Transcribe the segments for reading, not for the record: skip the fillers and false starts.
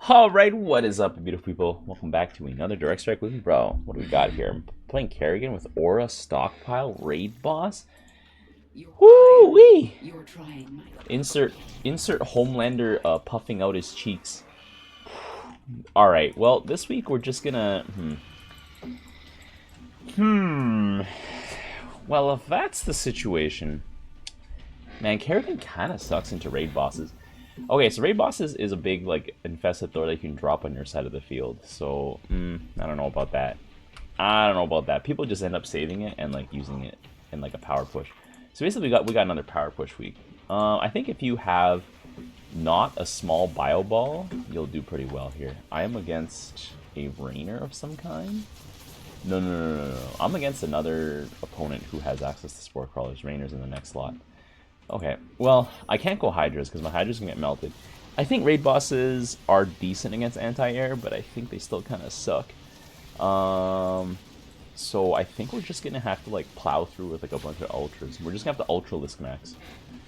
Alright, what is up, beautiful people? Welcome back to another Direct Strike Weekly Brawl. What do we got here? I'm playing Kerrigan with Aura, Stockpile, Raid Boss. Woo-wee! Insert Homelander puffing out his cheeks. Alright, well, this week we're just gonna... Well, if that's the situation... Man, Kerrigan kind of sucks into Raid Bosses. Okay, so Raid Bosses is a big, like, infested Thor that you can drop on your side of the field. So, I don't know about that. I don't know about that. People just end up saving it and, like, using it in, like, a power push. So basically, we got another power push week. I think if you have not a small bio ball, you'll do pretty well here. I am against a Rainer of some kind. No. I'm against another opponent who has access to Spore Crawlers. Rainer's in the next slot. Okay, well, I can't go Hydras because my Hydras can get melted. I think Raid Bosses are decent against anti-air, but I think they still kind of suck. So I think we're just going to have to, like, plow through with, like, a bunch of Ultras. We're just going to have to ultralisk max,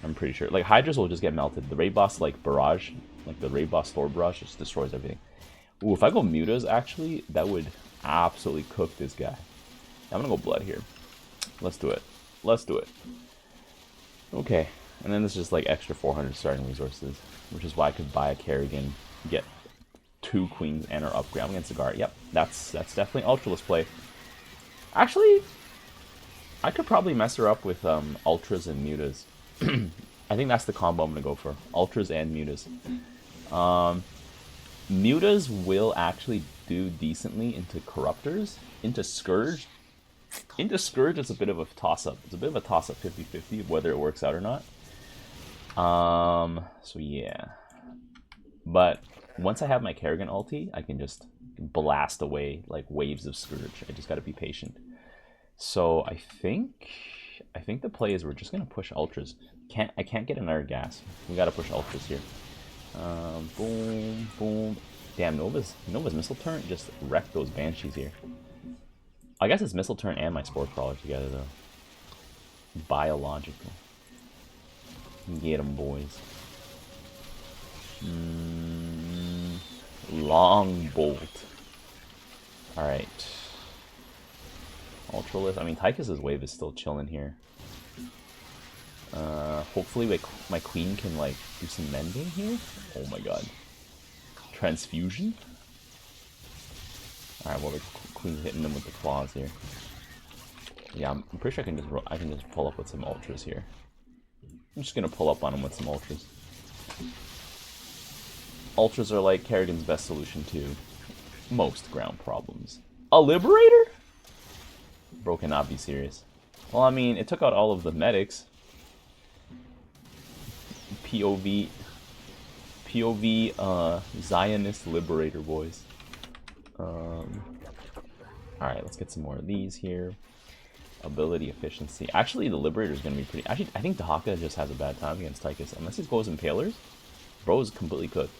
I'm pretty sure. Like, Hydras will just get melted. The Raid Boss, like, Barrage, like, the Raid Boss Thor Barrage just destroys everything. Ooh, if I go Mutas, actually, that would absolutely cook this guy. I'm going to go Blood here. Let's do it. Let's do it. Okay, and then this is just like extra 400 starting resources, which is why I could buy a Kerrigan, get 2 queens and her upgrade. I'm against Cigar. Yep, that's definitely Ultralisk play. Actually, I could probably mess her up with Ultras and Mutas. I think that's the combo I'm gonna go for. Ultras and Mutas. Mutas will actually do decently into Corruptors, into Scourge. Into Scourge, it's a bit of a toss-up. It's a bit of a toss-up 50-50 of whether it works out or not. So yeah. But once I have my Kerrigan ulti, I can just blast away like waves of Scourge. I just gotta be patient. So I think the play is we're just gonna push Ultras. I can't get another gas. We gotta push Ultras here. Boom, boom. Damn, Nova's missile turret just wrecked those Banshees here. I guess it's Missile Turn and my Spore Crawler together, though. Biological. Get 'em, boys. Long Bolt. Alright. Ultralisk. I mean, Tychus's wave is still chilling here. Hopefully my queen can, like, do some mending here. Oh my god. Transfusion? Alright, well, the queen's hitting them with the claws here. Yeah, I'm pretty sure I can just pull up with some Ultras here. I'm just gonna pull up on him with some Ultras. Ultras are like Kerrigan's best solution to most ground problems. A Liberator? Bro cannot be serious. Well, I mean, it took out all of the medics. POV, Zionist Liberator, boys. Alright, let's get some more of these here. Ability efficiency. Actually, the Liberator is going to be pretty... Actually, I think Dahaka just has a bad time against Tychus. Unless he goes Impalers, bro is completely cooked.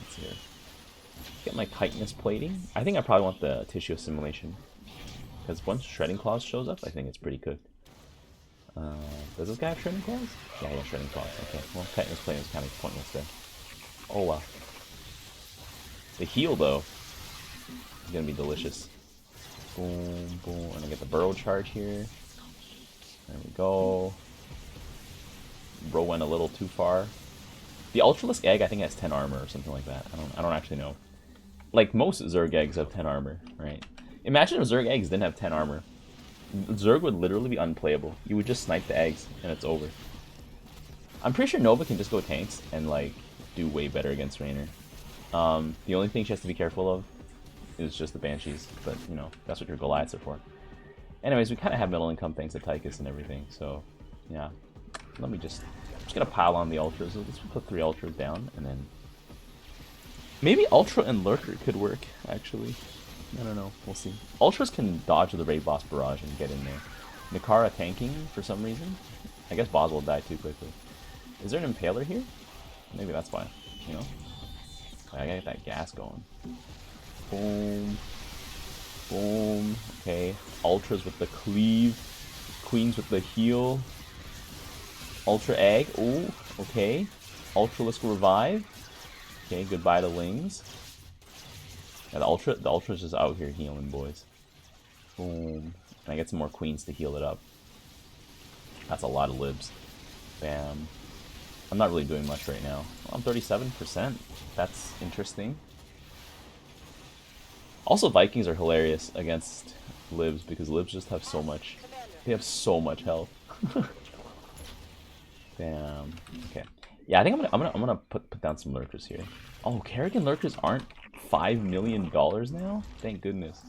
Let's see here. Get my Chitinous plating. I think I probably want the tissue assimilation. Because once Shredding Claws shows up, I think it's pretty cooked. Does this guy have Shredding Claws? Yeah, he has Shredding Claws. Okay, well, Chitinous plating is kind of pointless there. Oh, wow. The heal, though, is going to be delicious. Boom, boom. And I get the Burrow charge here. There we go. Bro went a little too far. The Ultralisk egg, I think, has 10 armor or something like that. I don't actually know. Like, most Zerg eggs have 10 armor, right? Imagine if Zerg eggs didn't have 10 armor. Zerg would literally be unplayable. You would just snipe the eggs, and it's over. I'm pretty sure Nova can just go tanks and, like, do way better against Rainer. The only thing she has to be careful of is just the Banshees, but, you know, that's what your Goliaths are for. Anyways, we kind of have middle income thanks to Tychus and everything, so, yeah. I'm just gonna pile on the Ultras. Let's put 3 Ultras down, and then... Maybe Ultra and Lurker could work, actually. I don't know, we'll see. Ultras can dodge the Raid Boss Barrage and get in there. Nikara tanking, for some reason. I guess Boz will die too quickly. Is there an Impaler here? Maybe that's why, you know? I gotta get that gas going. Boom. Boom. Okay. Ultras with the cleave. Queens with the heal. Ultra egg. Ooh. Okay. Ultralisk revive. Okay, goodbye to Lings. Yeah, the Ultra's just out here healing, boys. Boom. And I get some more queens to heal it up. That's a lot of libs. Bam. I'm not really doing much right now. I'm 37%. That's interesting. Also, Vikings are hilarious against libs because libs just have so much. They have so much health. Damn. Okay. Yeah, I think I'm gonna put down some lurkers here. Oh, Kerrigan lurkers aren't $5 million now? Thank goodness.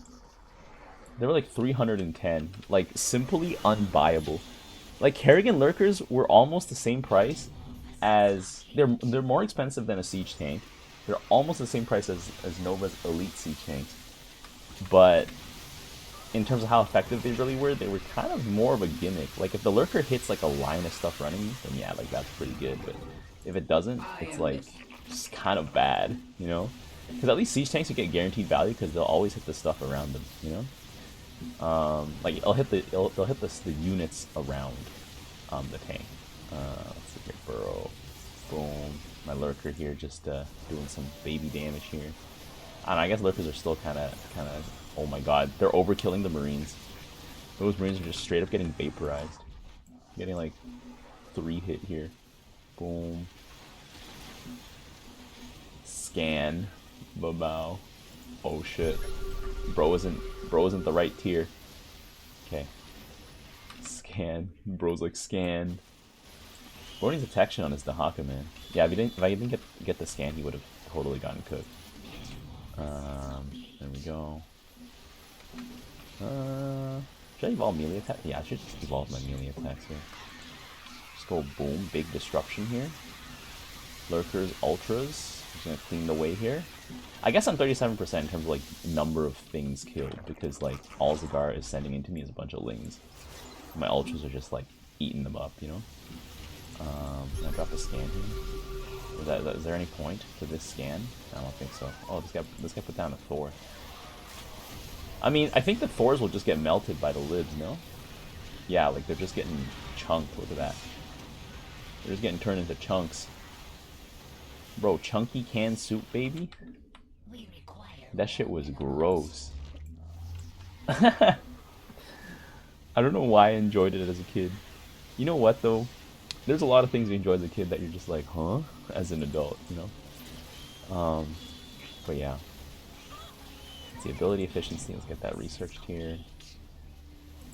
They were like 310. Like, simply unbuyable. Like, Kerrigan lurkers were almost the same price as... They're more expensive than a siege tank. They're almost the same price as Nova's elite siege tanks. But in terms of how effective they really were, they were kind of more of a gimmick. Like, if the lurker hits like a line of stuff running, then yeah, like that's pretty good. But if it doesn't, it's like just kind of bad, you know? Because at least siege tanks you get guaranteed value because they'll always hit the stuff around them, you know? Like they'll hit the units around the tank. Let's see here, burrow, boom. My lurker here just doing some baby damage here. I don't know, I guess lurkers are still kind of. Oh my god, they're overkilling the marines. Those marines are just straight up getting vaporized. Getting like 3 hit here. Boom. Scan. Babao. Oh shit. Bro isn't the right tier. Okay. Scan. Bro's like scanned. Bro needs detection on his Dahaka, man. Yeah, if I didn't get the scan, he would have totally gotten cooked. There we go. Should I evolve melee attack? Yeah, I should just evolve my melee attacks here. Just go boom, big disruption here. Lurkers, ultras. Just gonna clean the way here. I guess I'm 37% in terms of like number of things killed because like all Zagar is sending into me is a bunch of lings. My ultras are just like eating them up, you know. Can I drop a scan here? Is there any point to this scan? I don't think so. Oh, this guy put down a Thor. I mean, I think the Thors will just get melted by the libs, no? Yeah, like they're just getting chunked. Look at that. They're just getting turned into chunks. Bro, chunky canned soup, baby? That shit was gross. I don't know why I enjoyed it as a kid. You know what, though? There's a lot of things you enjoy as a kid that you're just like, huh? As an adult, you know? But yeah. Let's see, ability efficiency. Let's get that researched here.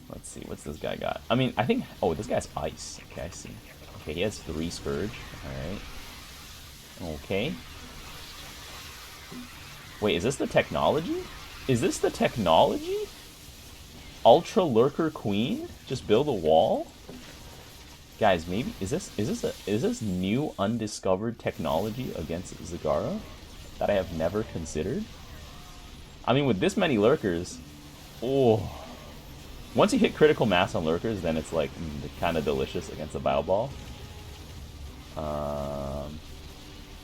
Let's see, what's this guy got? I mean, I think... Oh, this guy's ice. Okay, I see. Okay, he has 3 Scourge. Alright. Okay. Wait, is this the technology? Is this the technology? Ultra Lurker Queen? Just build a wall? Guys, maybe... Is this new undiscovered technology against Zagara that I have never considered? I mean, with this many lurkers, oh, once you hit critical mass on lurkers, then it's like kind of delicious against the Bio Ball.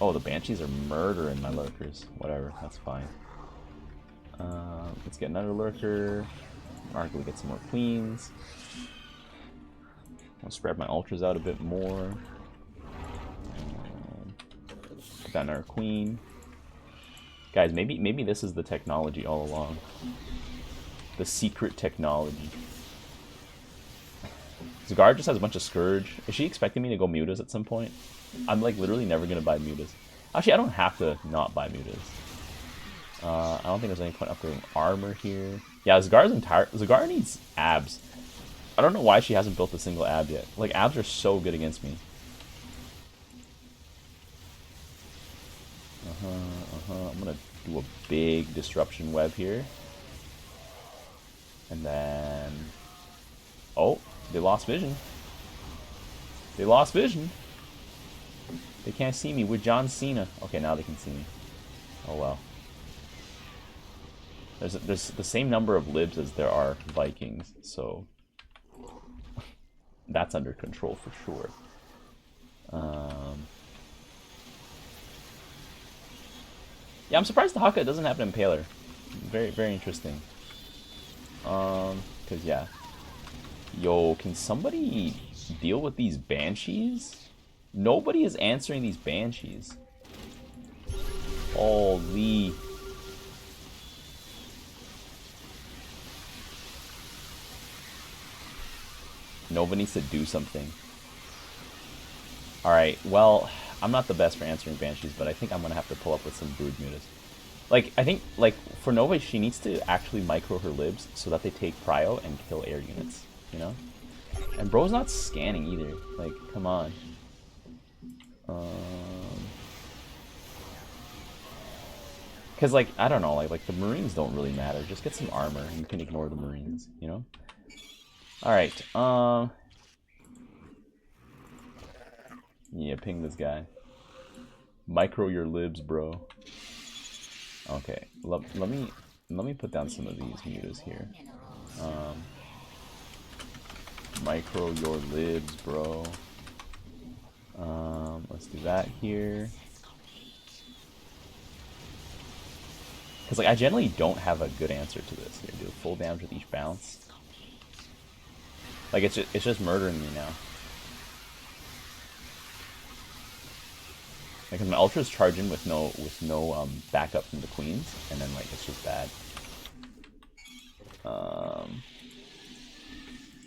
Oh, the Banshees are murdering my lurkers. Whatever, that's fine. Let's get another lurker. Arguably get some more queens. I'll spread my ultras out a bit more. Put down our queen. Guys, maybe this is the technology all along. The secret technology. Zagar just has a bunch of Scourge. Is she expecting me to go Mutas at some point? I'm like literally never gonna buy Mutas. Actually, I don't have to not buy Mutas. I don't think there's any point upgrading armor here. Yeah, Zagar needs abs. I don't know why she hasn't built a single ab yet. Like, abs are so good against me. I'm gonna do a big disruption web here. And then... Oh, they lost vision. They lost vision. They can't see me with John Cena. Okay, now they can see me. Oh well. There's the same number of libs as there are Vikings, so... That's under control for sure. Yeah, I'm surprised the Haka doesn't have an Impaler. Very, very interesting. Cause yeah. Yo, can somebody deal with these Banshees? Nobody is answering these Banshees. Holy. Nova needs to do something. Alright, well, I'm not the best for answering Banshees, but I think I'm gonna have to pull up with some Brood Mutas. Like, I think, like, for Nova, she needs to actually micro her libs so that they take prio and kill air units, you know? And bro's not scanning either. Like, come on. Because, like, I don't know, like the Marines don't really matter. Just get some armor and you can ignore the Marines, you know? Alright, yeah, ping this guy. Micro your libs, bro. Okay, let me put down some of these mutas here. Micro your libs, bro. Let's do that here. Because, like, I generally don't have a good answer to this here. Do full damage with each bounce. Like, it's just murdering me now. Like, my ultras charge in with no backup from the queens, and then, like, it's just bad.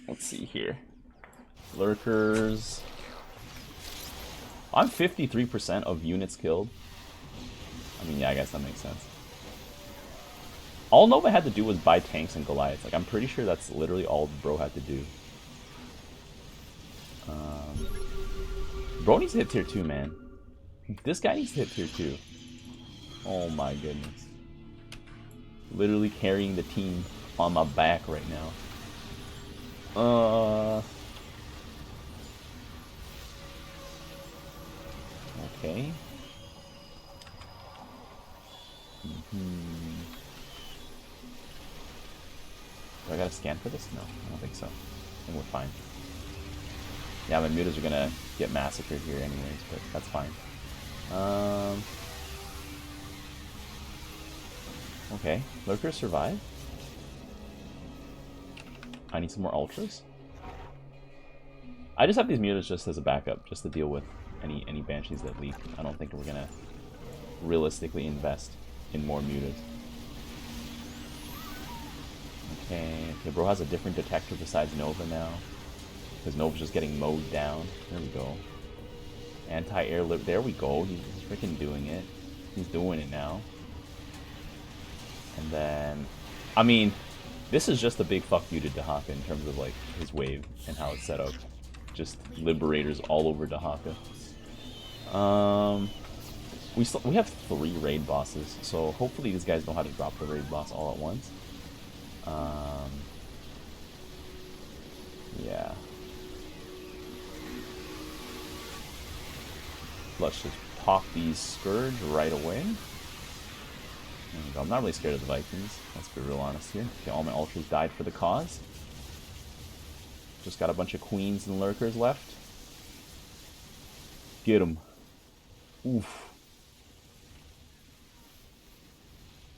Let's see here. Lurkers. I'm 53% of units killed. I mean, yeah, I guess that makes sense. All Nova had to do was buy tanks and Goliaths. Like, I'm pretty sure that's literally all bro had to do. Bro needs to hit tier 2, man. This guy needs to hit tier 2. Oh my goodness. Literally carrying the team on my back right now. Okay. Do I gotta scan for this? No, I don't think so. I think we're fine. Yeah, my mutas are gonna get massacred here anyways, but that's fine. Okay, Lurkers survive. I need some more ultras. I just have these mutas just as a backup, just to deal with any banshees that leak. I don't think we're gonna realistically invest in more mutas. Okay, bro has a different detector besides Nova now. Because Nova's just getting mowed down. There we go. Anti-air lip. There we go. He's freaking doing it. He's doing it now. And then, I mean, this is just a big fuck you to Dahaka in terms of, like, his wave and how it's set up. Just liberators all over Dahaka. We have 3 raid bosses, so hopefully these guys know how to drop the raid boss all at once. Yeah. Let's just pop these Scourge right away. There we go. I'm not really scared of the Vikings. Let's be real honest here. Okay, all my ultras died for the cause. Just got a bunch of queens and lurkers left. Get them. Oof.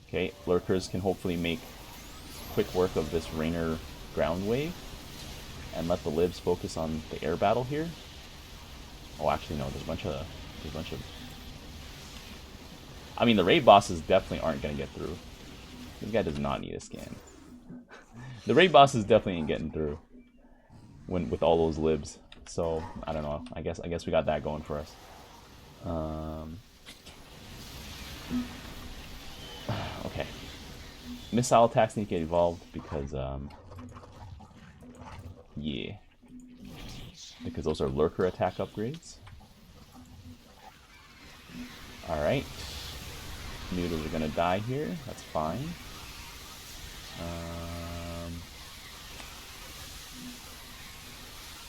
Okay, lurkers can hopefully make quick work of this Rainer ground wave and let the libs focus on the air battle here. Oh, actually, no. There's a bunch of. I mean, the raid bosses definitely aren't gonna get through. This guy does not need a scan. The raid bosses definitely ain't getting through with all those libs. So I don't know. I guess we got that going for us. Okay. Missile attacks need to get evolved because yeah, because those are lurker attack upgrades. Alright. Noodles are gonna die here. That's fine.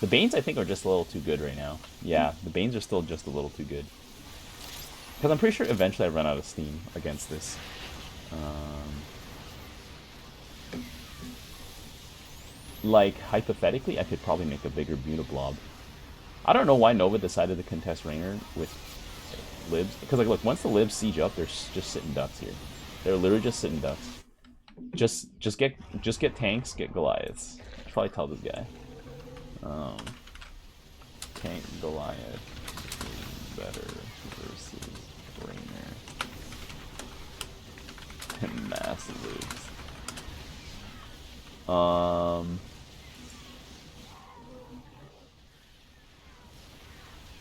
The Banes, I think, are just a little too good right now. Yeah, the Banes are still just a little too good. Because I'm pretty sure eventually I run out of steam against this. Like, hypothetically, I could probably make a bigger Buniblob. I don't know why Nova decided to contest Rainer with libs. Because, like, look, once the libs siege up, they're just sitting ducks here. They're literally just sitting ducks. Just get tanks, get Goliaths. I should probably tell this guy. Tank Goliath is better versus Rainer. massive.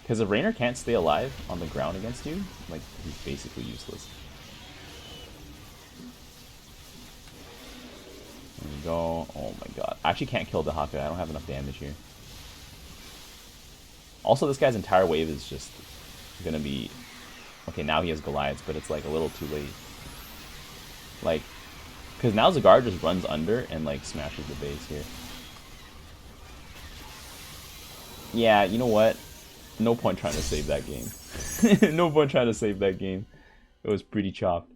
Because if Raynor can't stay alive on the ground against you, like, he's basically useless. There we go. Oh my god. I actually can't kill the Haka. I don't have enough damage here. Also, this guy's entire wave is just gonna be... Okay, now he has Goliaths, but it's like a little too late. Like, because now Zagar just runs under and like smashes the base here. Yeah, you know what? No point trying to save that game. No point trying to save that game. It was pretty chopped.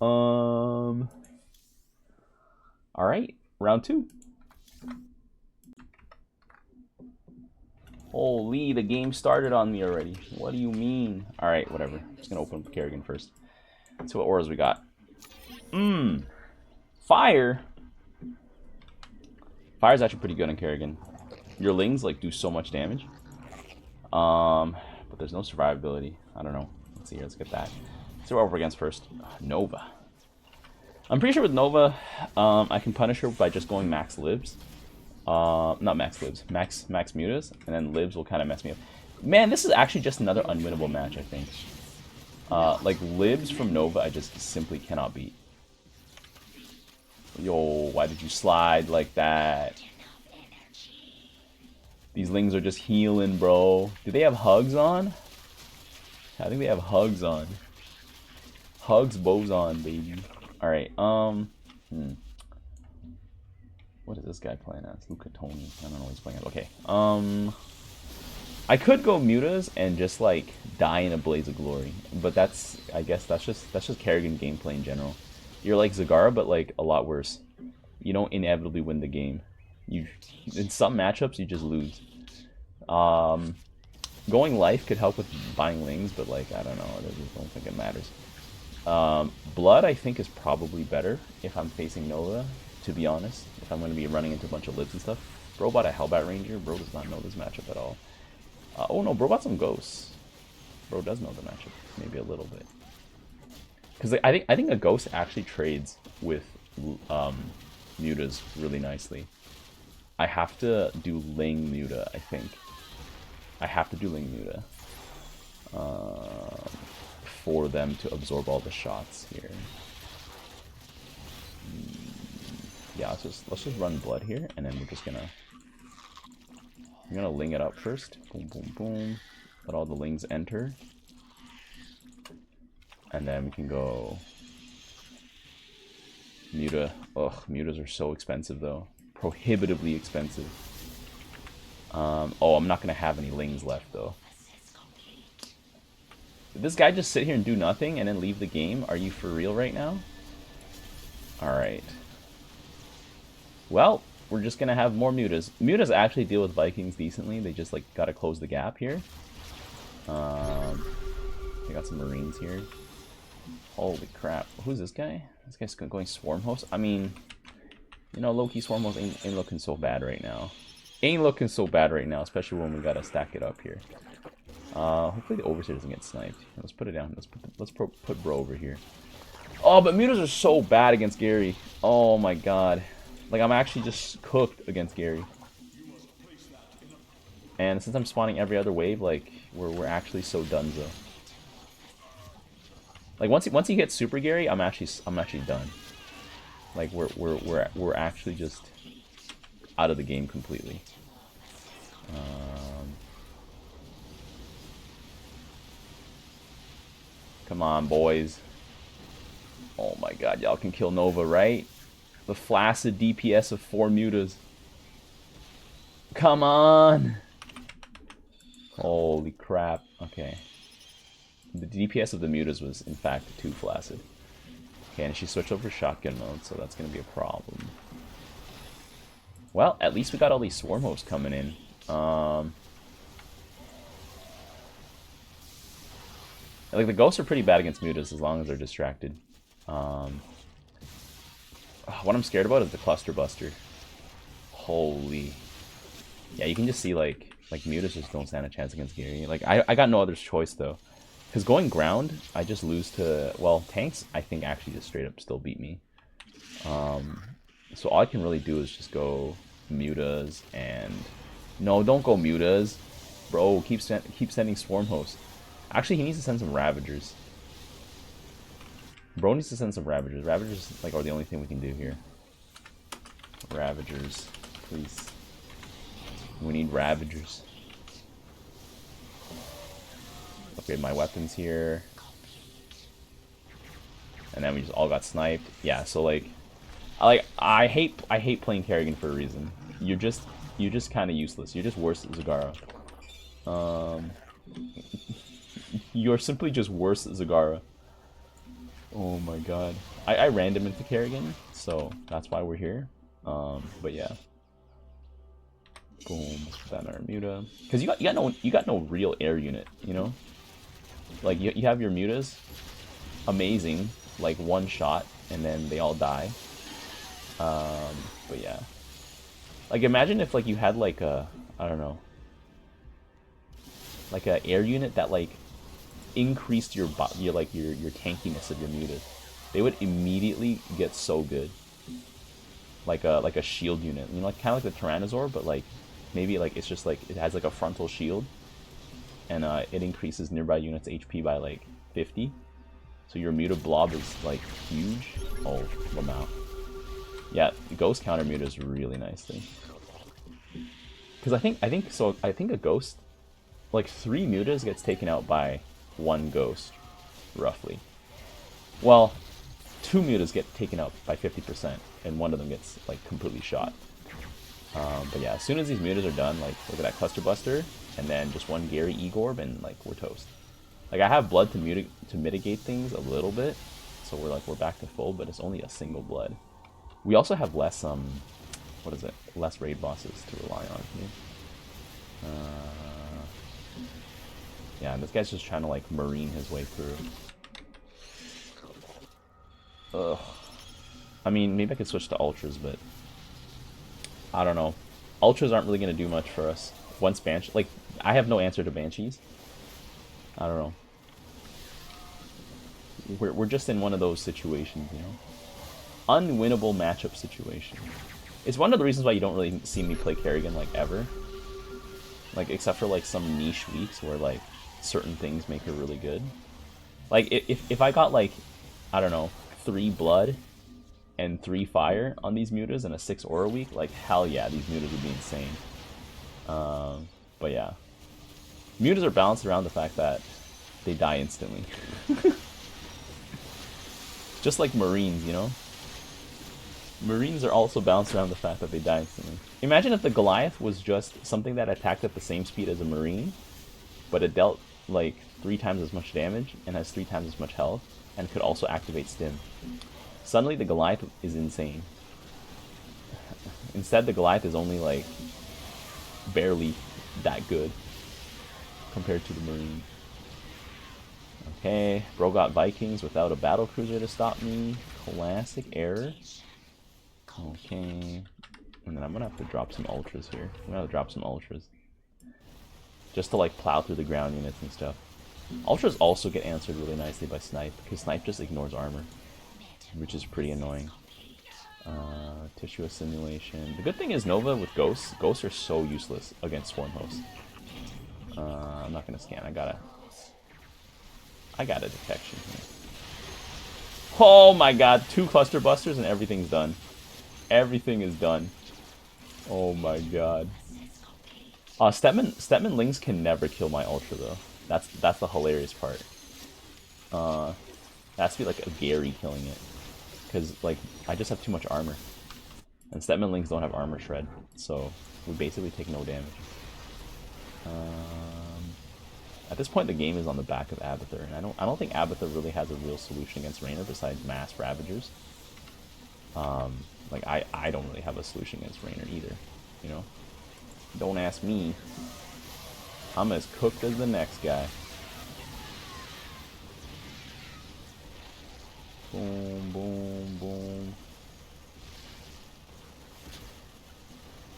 Alright, round 2. Holy, the game started on me already. What do you mean? Alright, whatever. I'm just gonna open up KERRIGAN first. Let's see what auras we got. Fire. Fire's actually pretty good on KERRIGAN. Your Lings like do so much damage. But there's no survivability. I don't know. Let's see here. Let's get that. Let's see what we're against first. Nova. I'm pretty sure with Nova, I can punish her by just going max libs. Not max libs. Max mutas, and then libs will kind of mess me up. Man, this is actually just another unwinnable match, I think. Like libs from Nova, I just simply cannot beat. Yo, why did you slide like that? These Lings are just healing, bro. Do they have hugs on? I think they have hugs on. Hugs, bows on, baby. Alright, What is this guy playing as? Luca Tony. I don't know what he's playing as. Okay, I could go mutas and just like die in a blaze of glory, but that's, I guess that's just KERRIGAN gameplay in general. You're like Zagara, but like a lot worse. You don't inevitably win the game. You, in some matchups, you just lose. Going life could help with buying Lings, but like, I don't know, I just don't think it matters. Blood, I think, is probably better if I'm facing Nova, to be honest. If I'm going to be running into a bunch of libs and stuff. Bro bought a Hellbat Ranger. Bro does not know this matchup at all. Oh no, bro bought some Ghosts. Bro does know the matchup, maybe a little bit. Because I think a Ghost actually trades with mutas really nicely. I have to do Ling muta, I think. I have to do Ling muta for them to absorb all the shots here. Yeah, let's just run blood here, and then we're just gonna Ling it up first. Boom, boom, boom. Let all the Lings enter, and then we can go muta. Ugh, mutas are so expensive though. Prohibitively expensive. Oh, I'm not gonna have any Lings left though. Did this guy just sit here and do nothing and then leave the game? Are you for real right now? Alright. Well, we're just gonna have more mutas. Mutas actually deal with Vikings decently. They just like gotta close the gap here. I got some Marines here. Holy crap. Who's this guy? This guy's going Swarm Host. I mean, you know, low-key Swarm Host ain't looking so bad right now. Ain't looking so bad right now, especially when we gotta stack it up here. Hopefully the Overseer doesn't get sniped. Let's put it down. Let's put bro over here. Oh, but mutas are so bad against Gary. Oh my god. Like, I'm actually just cooked against Gary. And since I'm spawning every other wave, like, we're actually so donezo. Like, once he hits Super Gary, I'm actually done. Like, we're actually just out of the game completely. Come on, boys. Oh my god, y'all can kill Nova, right? The flaccid DPS of 4 mutas. Come on! Holy crap. Okay. The DPS of the mutas was, in fact, too flaccid. Okay, and she switched over shotgun mode, so that's going to be a problem. Well, at least we got all these Swarm Hosts coming in. Like, the Ghosts are pretty bad against mutas as long as they're distracted. What I'm scared about is the Cluster Buster. Holy. Yeah, you can just see, like mutas just don't stand a chance against Gary. Like, I got no other choice, though. Because going ground, I just lose to, well, tanks, I think actually just straight up still beat me. So all I can really do is just go mutas and... No, don't go mutas. Bro, keep sending swarm hosts. Actually, he needs to send some ravagers. Bro needs to send some ravagers. Ravagers, like, are the only thing we can do here. Ravagers, please. We need ravagers. Upgrade my weapons here. And then we just all got sniped. Yeah, so like I hate playing Kerrigan for a reason. You're just kind of useless. You're just worse at Zagara. You're simply just worse at Zagara. Oh my god. I random into Kerrigan, so that's why we're here. But yeah. Boom. Put that in our muta. Because you got no real air unit, you know? Like you have your mutas, amazing, like one shot, and then they all die. But yeah. Like imagine if like you had like a, I don't know, like a air unit that like increased your tankiness of your mutas. They would immediately get so good. Like a shield unit, you know, like kind of like the Tyrannosaur, but like maybe like it's just like it has like a frontal shield, and it increases nearby units' HP by like 50. So your muta blob is like huge. Oh, Lamau. Yeah, the ghost counter muta is really nice thing. Because I think a ghost, like 3 mutas gets taken out by 1 ghost, roughly. Well, 2 mutas get taken out by 50%, and 1 of them gets like completely shot. But yeah, as soon as these mutas are done, like look at that cluster buster, and then just 1 Gary Egorb, and like we're toast. Like I have blood to mitigate things a little bit, so we're back to full, but it's only a single blood. We also have less less raid bosses to rely on here. Yeah, this guy's just trying to like marine his way through. Ugh. I mean, maybe I could switch to ultras, but I don't know. Ultras aren't really gonna do much for us. Once Banshee, like I have no answer to Banshees. I don't know. We're just in one of those situations, you know. Unwinnable matchup situation. It's one of the reasons why you don't really see me play Kerrigan like ever. Like except for like some niche weeks where like certain things make her really good. Like if I got like, I don't know, 3 blood and 3 fire on these mutas and a 6 aura week, like hell yeah, these mutas would be insane. But yeah. Mutas are balanced around the fact that they die instantly. Just like Marines, you know? Marines are also balanced around the fact that they die instantly. Imagine if the Goliath was just something that attacked at the same speed as a Marine, but it dealt like 3 times as much damage and has 3 times as much health, and could also activate Stim. Suddenly the Goliath is insane. Instead the Goliath is only like barely that good compared to the Marine. Okay, bro got Vikings without a battle cruiser to stop me. Classic error. Okay, and then I'm gonna have to drop some ultras here. I'm gonna have to drop some ultras just to like plow through the ground units and stuff. Ultras also get answered really nicely by Snipe, because Snipe just ignores armor, which is pretty annoying. Tissue assimilation. The good thing is Nova with Ghosts. Ghosts are so useless against Swarm Hosts. I'm not gonna scan. I got a detection here. Oh my god, 2 cluster busters and everything's done. Everything is done. Oh my god. Stetman Lings can never kill my ultra though. That's the hilarious part. That has to be like a Gary killing it, because like I just have too much armor, and Stetman Lings don't have armor shred, so we basically take no damage. At this point, the game is on the back of Abathur, and I don't think Abathur really has a real solution against Raynor besides mass Ravagers. Like I don't really have a solution against Raynor either, you know. Don't ask me. I'm as cooked as the next guy. Boom, boom, boom.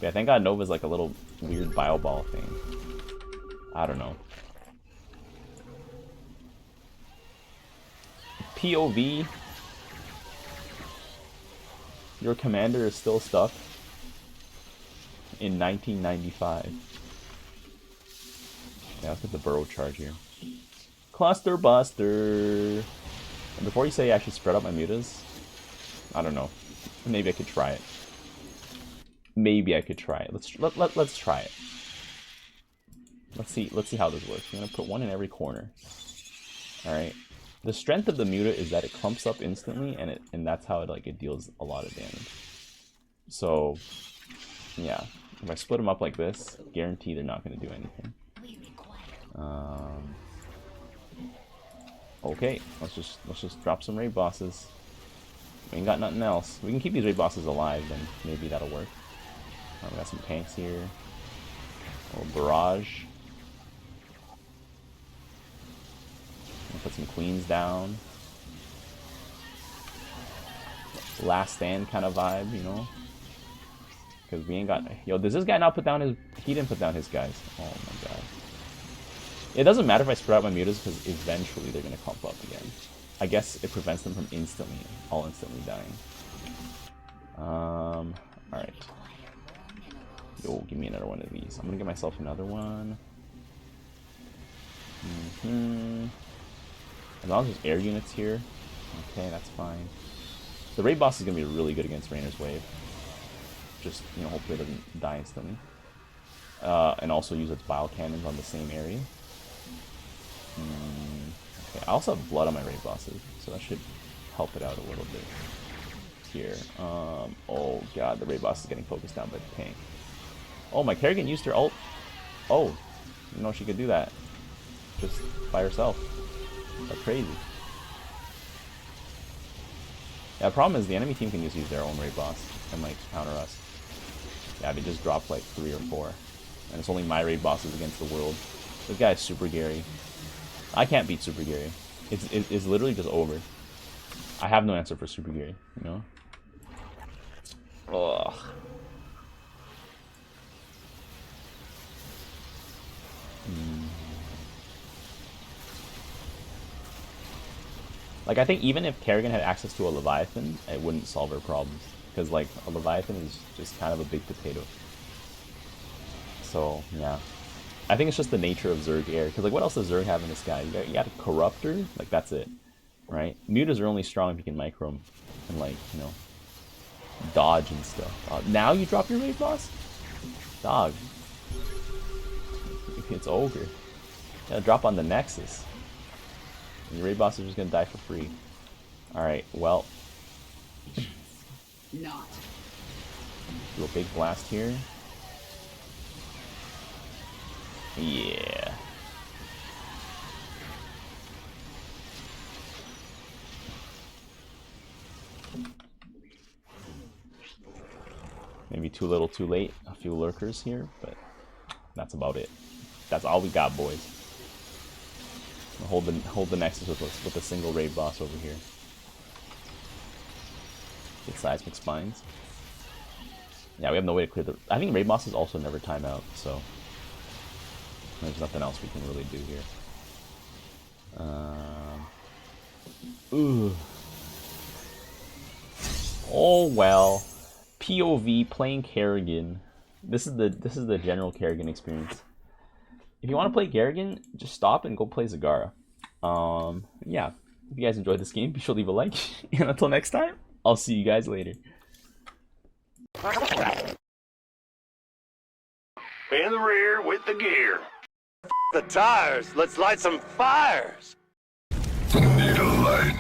Yeah, thank God Nova's like a little weird bio ball thing. I don't know. POV. Your commander is still stuck in 1995. Yeah, let's get the burrow charge here. Cluster Buster. And before you say I should spread out my mutas, I don't know. Maybe I could try it. Maybe I could try it. Let's try it. Let's see how this works. I'm gonna put one in every corner. All right. The strength of the muta is that it clumps up instantly, and that's how it deals a lot of damage. So yeah, if I split them up like this, guarantee they're not gonna do anything. Okay, let's just drop some raid bosses. We ain't got nothing else. We can keep these raid bosses alive, then maybe that'll work. We got some tanks here. A little barrage. Put some queens down. Last stand kind of vibe, you know? Because we ain't got... Yo, does this guy not put down his... He didn't put down his guys. Oh my god. It doesn't matter if I spread out my mutas, because eventually they're going to clump up again. I guess it prevents them from all instantly dying. Alright. Yo, give me another one of these. I'm going to get myself another one. As long as there's air units here, okay, that's fine. The raid boss is going to be really good against Rainer's Wave. Just, you know, hopefully it doesn't die instantly. And also use its bile cannons on the same area. Okay, I also have blood on my raid bosses, so that should help it out a little bit here. Oh god, the raid boss is getting focused down by the tank. Oh, my Kerrigan used her ult. Oh, you know she could do that. Just by herself. That's crazy. Yeah, the problem is the enemy team can just use their own raid boss and like counter us. Yeah, they just dropped like 3 or 4. And it's only my raid bosses against the world. This guy is super Gary. I can't beat Super Gary. It's literally just over. I have no answer for Super Gary, you know? Ugh. Like, I think even if Kerrigan had access to a Leviathan, it wouldn't solve her problems. Because, like, a Leviathan is just kind of a big potato. So, yeah. I think it's just the nature of Zerg air. Because, like, what else does Zerg have in this guy? You got a Corruptor? Like, that's it. Right? Mutas are only strong if you can micro them. And, like, you know, dodge and stuff. Now you drop your raid boss? Dog. It's Ogre. You gotta drop on the Nexus. Your raid boss is just gonna die for free. Alright, well. Not. Do a big blast here. Yeah. Maybe too little too late. A few lurkers here, but that's about it. That's all we got, boys. Hold the Nexus with a single raid boss over here. Get seismic spines. Yeah, we have no way to clear the... I think raid bosses also never time out, so... There's nothing else we can really do here. Ooh. Oh well. POV playing Kerrigan. This is the general Kerrigan experience. If you want to play Kerrigan, just stop and go play Zagara. Yeah. If you guys enjoyed this game, be sure to leave a like. And until next time, I'll see you guys later. In the rear with the gear. The tires, let's light some fires. Need a light.